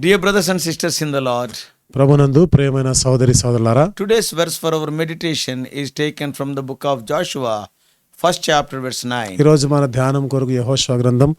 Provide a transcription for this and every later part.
Dear brothers and sisters in the Lord, ప్రభునందు ప్రియమైన సహోదరి సహోదరులారా, today's verse for our meditation is taken from the book of Joshua, first chapter, verse 9. ఈరోజు మన ధ్యానం కొరకు యెహోషువ గ్రంథం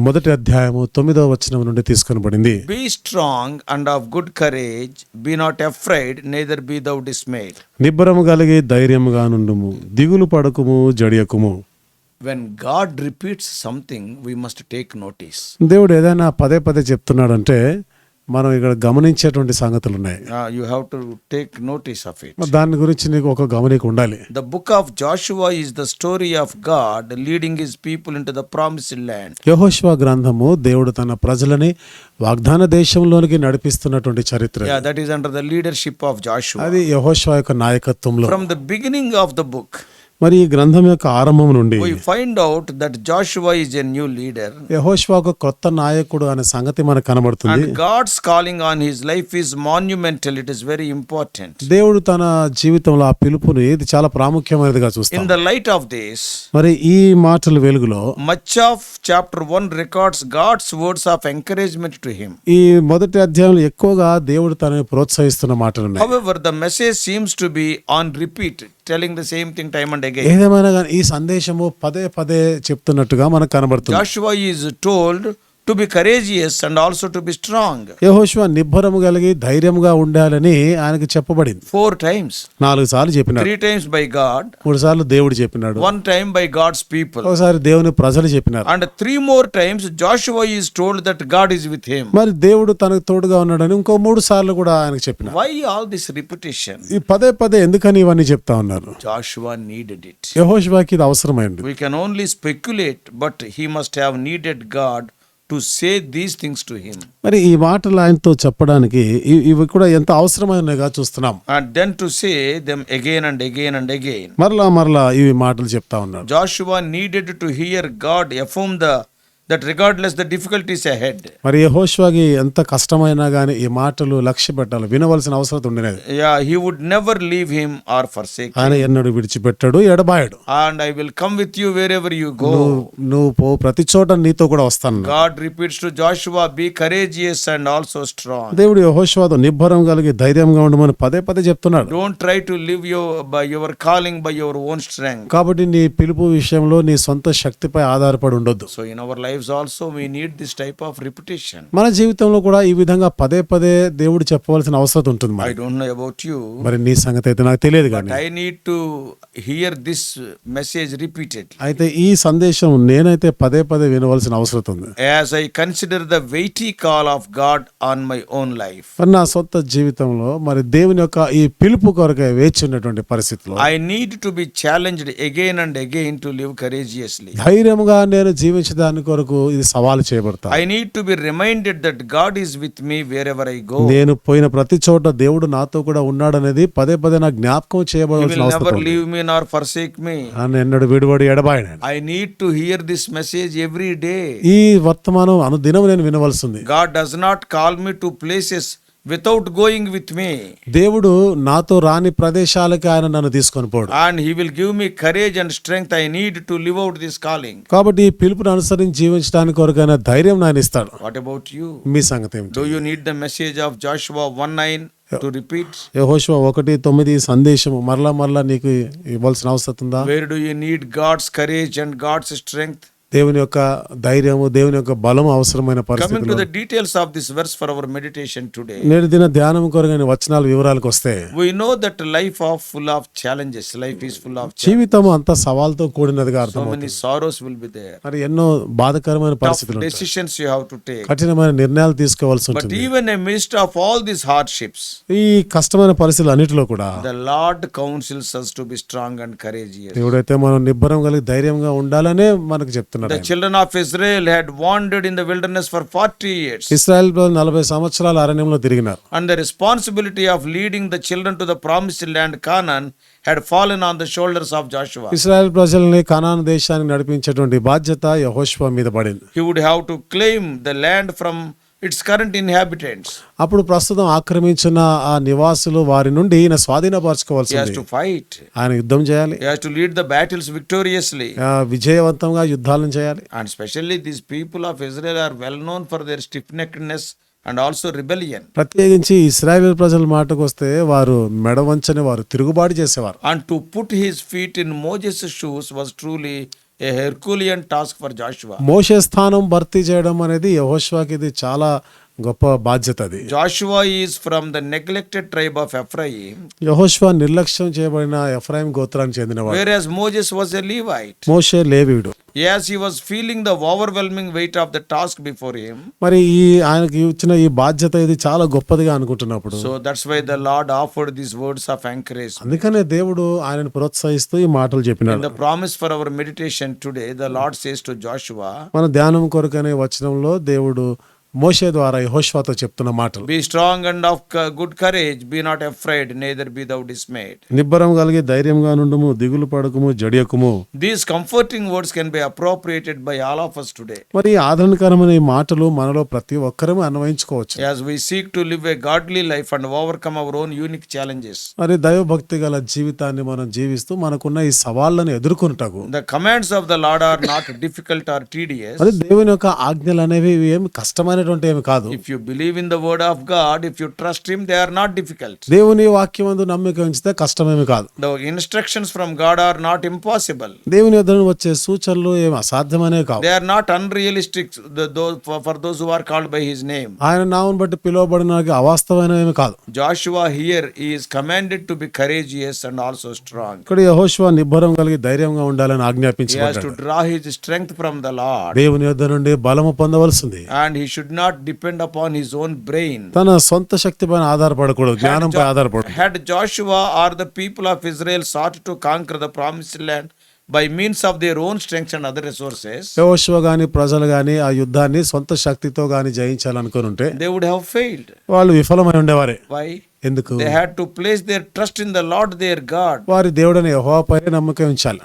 1వ అధ్యాయము 9వ వచనం నుండి తీసుకొనబడింది. Be strong and of good courage, be not afraid, neither be thou dismayed. నిబ్బరము కలిగి ధైర్యముగా నుండుము, దిగులు పడకుము, జడియకుము. When God repeats something, we must take notice. దేవుడు ఏదైనా పదే పదే చెప్తున్నాడంటే మనం ఇక్కడ గమనించేటువంటి సంగతులు ఉన్నాయి. You have to take notice of it. దాని గురించి నీకు ఒక గమనిక ఉండాలి. The book of Joshua is the story of God leading his people into the promised land. యెహోషువ గ్రంథము దేవుడు తన ప్రజలని వాగ్దాన దేశంలోనికి నడిపిస్తున్నటువంటి చరిత్ర. Yeah, that is under the leadership of Joshua. అది యెహోషువ యొక్క నాయకత్వంలో. From the beginning of the book, మరి ఈ గ్రంథం యొక్క ఆరంభం నుండి we find out that Joshua is a new leader. యెహోషువ ఒక కొత్త నాయకుడు అనే సంగతి మనకు కనబడుతుంది. And God's calling on his life is monumental. It is very important. దేవుడు తన జీవితంలో ఆ పిలుపుని ఇది చాలా ప్రాముఖ్యమైనదిగా చూస్తాం. In the light of this, మరి ఈ మాటల వెలుగులో much of chapter 1 records God's words of encouragement to him. ఈ మొదటి అధ్యాయంలో ఎక్కువగా దేవుడు తనని ప్రోత్సహిస్తున్న మాటలు ఉన్నాయి. However, the message seems to be on repeat, telling the same thing time and again. ఏదేమైనా కానీ ఈ సందేశము పదే పదే చెప్తున్నట్టుగా మనకు కనబడుతుంది. Joshua is told to be courageous and also to be strong. యెహోషువ నిబ్బరము కలిగి ధైర్యముగా ఉండాలని ఆయనకు చెప్పబడింది. 4 times. 4 సార్లు చెప్పినాడు. 3 times by God. 3 సార్లు దేవుడు చెప్పినాడు. 1 time by God's people. ఒకసారి దేవుని ప్రజలు చెప్పినారు. And 3 more times Joshua is told that God is with him. మరి దేవుడు తనకు తోడుగా ఉన్నాడని ఇంకో 3 సార్లు కూడా ఆయనకు చెప్పినారు. Why all this repetition? ఈ పదే పదే ఎందుకని ఇవన్నీ చెప్తా ఉన్నారు? Joshua needed it. యెహోషువకి ఇది అవసరమైంది. We can only speculate, but he must have needed God to say these things to him. మరి ఈ మాటలు ఆయనతో చెప్పడానికి ఇవి కూడా ఎంత అవసరమైనగా చూస్తున్నాం. And then to say them again and again and again. మరలా ఇవి మాటలు చెప్తా ఉన్నాడు. Joshua needed to hear God affirm that regardless the difficulties ahead. మరి యెహోషువకి ఎంత కష్టమైనా గానీ ఈ మాటలు లక్ష్య పెట్టాలి, వినవలసిన అవసరం ఉండేది. Yeah, he would never leave him or forsake him. ఆయన ఎన్నడూ విడిచిపెట్టాడు, ఎడబాయడు. And I will come with you wherever you go. నువ్వు పో, ప్రతి చోట నీతో కూడా వస్తాను. God repeats to Joshua, be courageous and also strong. దేవుడు యెహోషువతో నిబ్బరం కలిగి ధైర్యంగా ఉండమని పదే పదే చెప్తున్నాడు. Don't try to live by your calling by your own strength. కాబట్టి నీ పిలుపు విషయంలో నీ సొంత శక్తిపై ఆధారపడి ఉండొద్దు. So in our lives also we need this type of repetition. మన జీవితంలో కూడా ఈ విధంగా పదే పదే దేవుడు చెప్పవలసిన అవసరం ఉంటుంది. I don't know about you, మరి నీ సంగతి అయితే నాకు తెలియదు కానీ I need to hear this message repeatedly. అయితే ఈ సందేశం నేనైతే పదే పదే వినవలసిన అవసరం ఉంది. As I consider the weighty call of God on my own life, మరి నా సొంత జీవితంలో మరి దేవుని యొక్క ఈ పిలుపు కొరకై వేచి ఉన్నటువంటి పరిస్థితిలో I need to be challenged again and again to live courageously. ధైర్యముగా నేను జీవించడానికి కొరకు ఇది సవాలు చేయబడతా. I need to be reminded that God is with me wherever I go. నేను పోయిన ప్రతి చోట దేవుడు నాతో కూడా ఉన్నాడనేది పదే పదే నా జ్ఞాపకం He చేయబడవలసిన will అవసరం never ఉంది. leave me nor forsake me. ఆయన ఎన్నడూ విడివడి ఎడబాయడు. I need to hear this message every day. ఈ వర్తమానం అనుదినం నేను వినవలసింది. God does not call me to places without going with me. దేవుడు నాతో రాని ప్రదేశాలకి ఆయన నన్ను తీసుకొని పోడు. And he will give me courage and strength I need to live out this calling. కాబట్టి ఈ పిలుపుని అనుసరించి జీవించడానికి కొరకైన ధైర్యం ఆయన ఇస్తాడు. What about you? మీ సంగతి ఏమిటి? Do you need the message of Joshua 1:9 to repeat? యెహోషువ 1:9 సందేశం మరలా నీకు ఇవ్వాల్సిన అవసరం ఉందా? Where do you need God's courage and God's strength? దేవుని యొక్క ధైర్యము, దేవుని యొక్క బలము అవసరమైన Coming to పరిస్థితుల్లో the details of this verse for our meditation today, నేటి దిన ధ్యానం కొరకైన వచనాల వివరాలకు వస్తే we know that life is full of challenges. Life is full of challenges. జీవితం అంతా సవాల్తో కూడినదిగా So అర్థమవుతుంది. many sorrows will be there. మరి ఎన్నో బాధకరమైన Tough పరిస్థితులు ఉంటాయి. decisions you have to take. కఠినమైన నిర్ణయాలు తీసుకోవాల్సి But ఉంటుంది. even amidst of all these hardships, ఈ కష్టమైన పరిస్థితులు అన్నిటిలో కూడా the Lord counsels us to be strong and courageous. దేవుడైతే మనం నిబ్బరం కలిగి ధైర్యంగా ఉండాలనే మనకు చెప్తున్నాడు. The children of Israel had wandered in the wilderness for 40 years. Israel ప్రజలు 40 సంవత్సరాలు అరణ్యంలో తిరిగినారు. And the responsibility of leading the children to the promised land Canaan had fallen on the shoulders of Joshua. Israel ప్రజల్ని కనాను దేశానికి నడిపించేటువంటి బాధ్యత యెహోషువ మీద పడింది. He would have to claim the land from its current inhabitants. అప్పుడు ప్రస్తుతం ఆక్రమించిన ఆ నివాసులు వారి నుండి ఈయన స్వాధీనపరచుకోవాల్సి He has ఉంది. to fight. ఆయన యుద్ధం చేయాలి. He has to lead the battles victoriously. విజయవంతంగా యుద్ధాలను చేయాలి. And especially these people of Israel are well known for their stiff-neckedness and also rebellion. ప్రత్యేకించి ఇశ్రాయేలు ప్రజల మాటకు వస్తే వారు మెడవంచని వారు తిరుగుబాటు చేసేవారు. And to put his feet in Moses' shoes was truly a Herculean task for Joshua. మోషే స్థానం భర్తీ చేయడం అనేది యెహోషువకి ఇది చాలా గొప్ప బాధ్యత. అది Joshua is from the neglected tribe of Ephraim, యెహోషువ నిర్లక్ష్యం చేయబడిన ఎఫ్రాయిం గోత్రానికి చెందినవాడు. whereas Moses was a Levite. Moshe లేవీయుడు. As he was feeling the overwhelming weight of the task before him, మరి ఆయనకి ఇచ్చిన ఈ బాధ్యత ఇది చాలా గొప్పదిగా అనుకుంటున్నప్పుడు, so that's why the Lord offered these words of encouragement. అందుకనే దేవుడు ఆయనను ప్రోత్సహిస్తూ ఈ మాటలు In చెప్పినాడు. the promise for our meditation today, the Lord says to Joshua, మన ధ్యానం కొరకనే వచనంలో దేవుడు మోషే ద్వారా యెహోషువతో చెప్తున్న మాటలు, be strong and of good courage, be not afraid, neither be thou dismayed. నిబ్బరం కలిగి ధైర్యంగా నుండుము, దిగులు పడకుము, జడియకుము. These comforting words can be appropriated by all of us today మరి ఈ ఆదరణకరమైన ఈ మాటలు మనలో ప్రతి ఒక్కరూ అన్వయించుకోవచ్చు. as we seek to live a godly life and overcome our own unique challenges. మరి దైవభక్తి గల జీవితాన్ని మనం జీవిస్తూ మనకున్న ఈ సవాళ్లను ఎదుర్కొంటకు, The commands of the Lord are not difficult or tedious. మరి దేవుని యొక్క ఆజ్ఞలు అనేవి ఏమి కష్టమైనటువంటి ఏమి కాదు. If you believe in the word of God, if you trust him, they are not difficult. దేవుని వాక్యమందు నమ్మిక ఉంచితే కష్టమేమి కాదు. The instructions from God are not impossible. దేవుని యొద్ద నుండి వచ్చే సూచనలు ఏమి అసాధ్యమనే కావు. They are not unrealistic for those who are called by his name. ఆయన నామం బట్టి పిలువబడిన అవాస్తవమైనవి కాదు. Joshua here is commanded to be courageous and also strong. ఇక్కడ యెహోషువ నిబ్బరం కలిగి ధైర్యంగా ఉండాలని He has ఆజ్ఞాపించబడ్డాడు. to draw his strength from the Lord, దేవుని యొద్ద నుండి బలము పొందవలసింది. and he should not depend upon his own brain. తన సొంత శక్తి పైన ఆధారపడకూడదు, జ్ఞానంపై ఆధారపడదు. Had Joshua or the people of Israel sought to conquer the promised land by means of their own strength and other resources, యెహోషువ గాని ప్రజలు గాని ఆ యుద్ధాన్ని సొంత శక్తితో గాని జయించాలనుకుని ఉంటే they would have failed. వాళ్ళు విఫలమై ఉండేవారే. Why? ఎందుకు? They had to place their trust in the Lord their God. వారి దేవుడని యెహోవాపై నమ్మకం ఉంచాలి.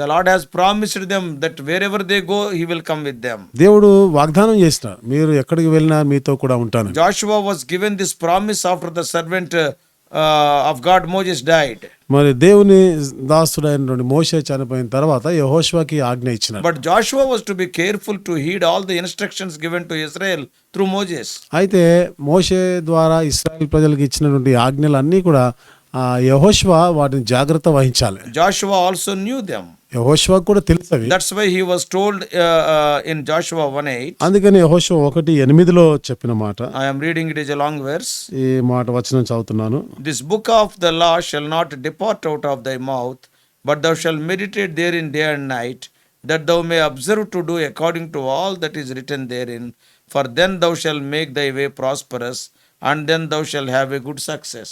The Lord has promised them that wherever they go, he will come with them. దేవుడు వాగ్దానం చేసినాడు, మీరు ఎక్కడికి వెళ్ళినా మీతో కూడా ఉంటాను. Joshua was given this promise after the servant of God Moses died. మరి దేవుని దాసుడైనటువంటి మోషే చనిపోయిన తర్వాత యెహోషువకి ఆజ్ఞ ఇచ్చినాడు. But Joshua was to be careful to heed all the instructions given to Israel through Moses. అయితే మోషే ద్వారా ఇశ్రాయేల్ ప్రజలకు ఇచ్చినటువంటి ఆజ్ఞలన్నీ కూడా యెహోషువ వాటిని జాగ్రత్త వహించాలి. Joshua also knew them. యెహోషువకు కూడా తెలుసవి. That's why he was told in Joshua 1:8. అందుకని యెహోషువ 1:8 చెప్పిన మాట, I am reading, it is a long verse. ఈ మాట వచనం చదువుతున్నాను. This book of the law shall not depart out of thy mouth, but thou shalt meditate therein day and night, that thou may observe to do according to all that is written therein. For then thou shalt make thy way prosperous, and then thou shalt have a good success.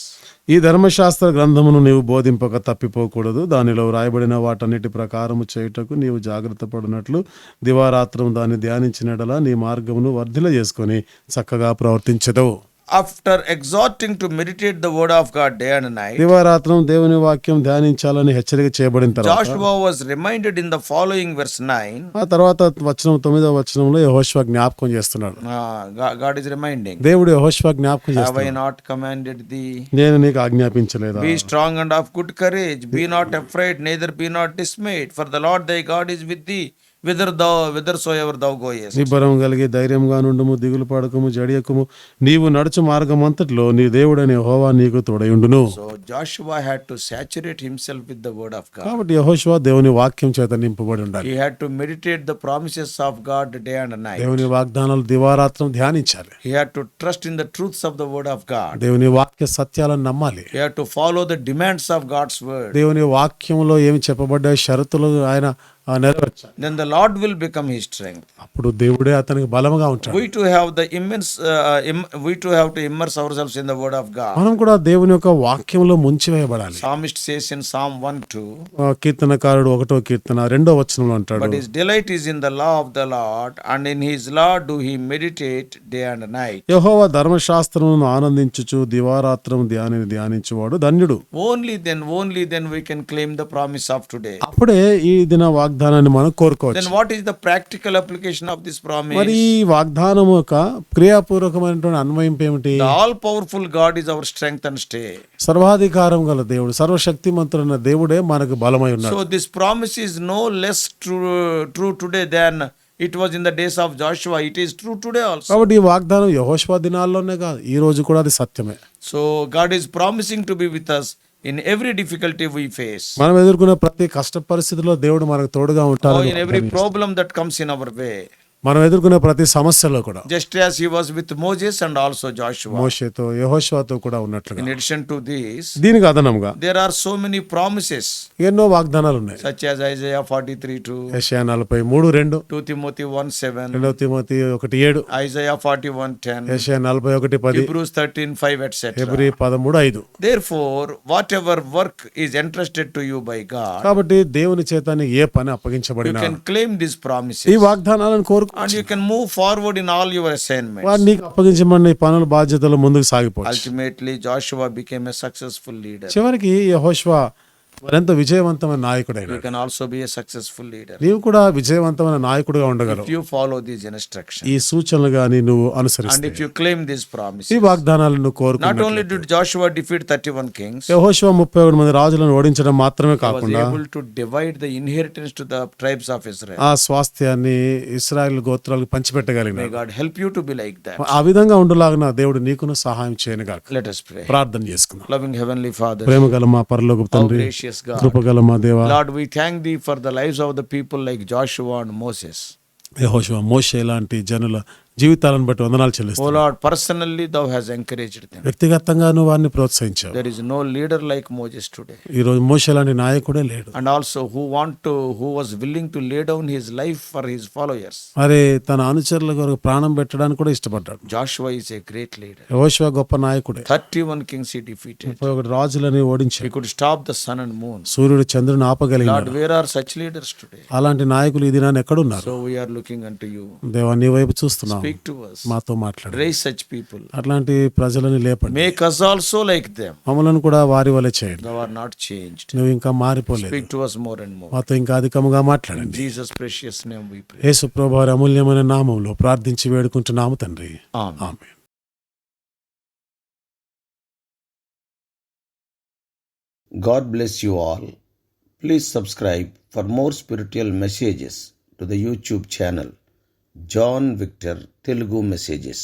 ఈ ధర్మశాస్త్ర గ్రంథమును నీవు బోధింపక తప్పిపోకూడదు, దానిలో వ్రాయబడిన వాటన్నిటి ప్రకారము చేయుటకు నీవు జాగ్రత్త పడినట్లు దివారాత్రం దాన్ని ధ్యానించినడలా నీ మార్గమును వర్ధిల చేసుకొని చక్కగా ప్రవర్తించెదవు. After exhorting to meditate the word of God day and night, దివారాత్రం దేవుని వాక్యం ధ్యానించాలని హెచ్చరిక చేయబడిన తర్వాత Joshua was reminded in the following verse 9. ఆ తర్వాత వచనం 9వ వచనంలో యెహోషువ జ్ఞాపకం చేస్తున్నాడు. God is reminding, దేవుడు యెహోషువ జ్ఞాపకం have I చేస్తున్నాడు, not commanded thee? నేను నీకు ఆజ్ఞాపించలేదా? Be strong and of good courage, be not afraid, neither be not dismayed, for the Lord thy God is with thee, whithersoever thou goest. నిబ్బరం కలిగి ధైర్యంగా నుండుము, దిగులు పడకము, జడియకుము, నీవు నడుచు మార్గం అంతట్లో నీ దేవుడని యెహోవా నీకు తోడయుండును. So Joshua had to saturate himself with the word of God. కాబట్టి యెహోషువ దేవుని వాక్యం చేత నింపబడి ఉండాలి. He had to meditate the promises of God day and night. దేవుని వాగ్దానాలు దివారాత్రం ధ్యానించాలి. He had to trust in the truths of the word of God. దేవుని వాక్య సత్యాలను నమ్మాలి. He had to follow the demands of God's word. దేవుని వాక్యంలో ఏమి చెప్పబడ్డ షరతులు ఆయన నెరవేర్చాలి. Then the Lord will become his strength. అప్పుడు దేవుడే అతనికి బలముగా ఉంటాడు. We too have the immense we too have to immerse ourselves in the word of God. మనం కూడా దేవుని యొక్క వాక్యంలో ముంచివేయబడాలి. Psalmist says in Psalm 1:2, కీర్తనకారుడు 1వ కీర్తన 2వ వచనంలో అంటాడు, but his delight is in the law of the Lord, and in his law do he meditate day and night. యెహోవా ధర్మశాస్త్రమును ఆనందించుచు దివారాత్రం ధ్యానించువాడు ధన్యుడు. Only then we can claim the promise of today. అప్పుడే ఈ దిన వాగ్దానాన్ని మనం కోరుకోవచ్చు. Then what is the practical application of this promise? మరి ఈ వాగ్దానం యొక్క క్రియాపూర్వకమైనటువంటి అన్వయింపు ఏమిటి? The all powerful God is our strength and stay. సర్వాధికారం గల దేవుడు, సర్వశక్తిమంతుడైన దేవుడే మనకు బలమై ఉన్నాడు. So this promise is no less true today than it was in the days of Joshua, it is true today also. కాబట్టి ఈ వాగ్దానం యెహోషువ దినాల్లోనే కాదు, ఈ రోజు కూడా అది సత్యమే. So God is promising to be with us in every difficulty we face. మనం ఎదుర్కొనే ప్రతి కష్ట పరిస్థితిలో దేవుడు మనకు తోడుగా Oh, ఉంటాడు. in every problem that comes in our way. మనం ఎదుర్కొనే ప్రతి సమస్యలో కూడా Just as he was with Moses and also Joshua. మోషేతో యెహోషువతో కూడా ఉన్నట్లుగా. In addition to this, దీనికి అదనంగా there are so many promises, ఎన్నో వాగ్దానాలు ఉన్నాయి. such as Isaiah 43:2, యెషయా 43:2, 2 Timothy 1:7, 2 తిమోతి 1:7, Isaiah 41:10, యెషయా 41:10, Hebrews 13:5, etc. Hebrew 13:5. Therefore, whatever work is entrusted to you by God, కాబట్టి దేవుని చేత నీకు ఏ పని you అప్పగించబడినా can claim these ఈ promises వాగ్దానాలను కోరుకో, and you can move forward in all your assignments. వారు నీకు అప్పగించబడిన ఈ పనుల బాధ్యతలు ముందుకు సాగిపోవచ్చు. Ultimately, Joshua became a successful leader. చివరికి యెహోషువ మరింత విజయవంతమైన నాయకుడైన. You can also be a successful leader నీవు కూడా విజయవంతమైన నాయకుడిగా ఉండగలవు if you follow these instructions ఈ సూచనలు గాని నువ్వు and అనుసరిస్తే. if you claim these promises. ఈ వాగ్దానాలను Not కోరుకున్నట్లయితే only did Joshua defeat 31 kings, యెహోషువ 31 మంది రాజులను ఓడించడం మాత్రమే he was కాకుండా able to divide the inheritance to the tribes of Israel. ఆ స్వాస్థ్యాన్ని ఇశ్రాయేలు గోత్రాలకు May పంచిపెట్టగలిగినాడు. God help you to be like that. ఆ విధంగా ఉండులాగిన దేవుడు నీకును సహాయం చేయనుగాక. Let us pray. ప్రార్థన చేసుకుందాం. Loving Heavenly Father, ప్రేమగల మా పరలోకపు how తండ్రి, gracious God. కృపగల మా దేవా, Lord, we thank thee for the lives of the people like Joshua and Moses. యెహోషువ, మోషే లాంటి జనుల జీవితాలను బట్టి వందనాలు Oh చెల్లిస్తాను. Lord, personally thou hast encouraged them. వ్యక్తిగతంగా నువ్వు వారిని ప్రోత్సహించావు. There is no leader like Moses today. ఈ రోజు మోషే లాంటి నాయకుడే లేడు. And also who was willing to lay down his life for his followers. మరి తన అనుచరుల కొరకు ప్రాణం పెట్టడానికి కూడా ఇష్టపడ్డాడు. Joshua is a great leader. యెహోషువ గొప్ప నాయకుడే. 31 kings he defeated. 31 రాజులని He ఓడించాడు. could stop the sun and moon. సూర్యుడు చంద్రుని Lord, ఆపగలిగినాడు. where are such leaders today? అలాంటి నాయకులు ఈ దినాన్ని ఎక్కడున్నారు? So we are looking unto you. దేవా, నీ వైపు చూస్తున్నాం. Speak to us. మాతో మాట్లాడు. Raise such people. అట్లాంటి ప్రజలని లేపండి. Make us also like them. మమ్మలను కూడా వారి వలె చేయండి. Thou art not changed. నువ్వు ఇంకా మారిపోలేదు. Speak to us more and more. మాతో ఇంకా అధికముగా In మాట్లాడండి. Jesus' precious name we pray. యేసు ప్రభువు వారి అమూల్యమైన నామములో ప్రార్థించి వేడుకుంటున్నాము తండ్రి. Amen. Amen. God bless you all. Please subscribe for more spiritual messages to the YouTube channel John Victor Telugu Messages.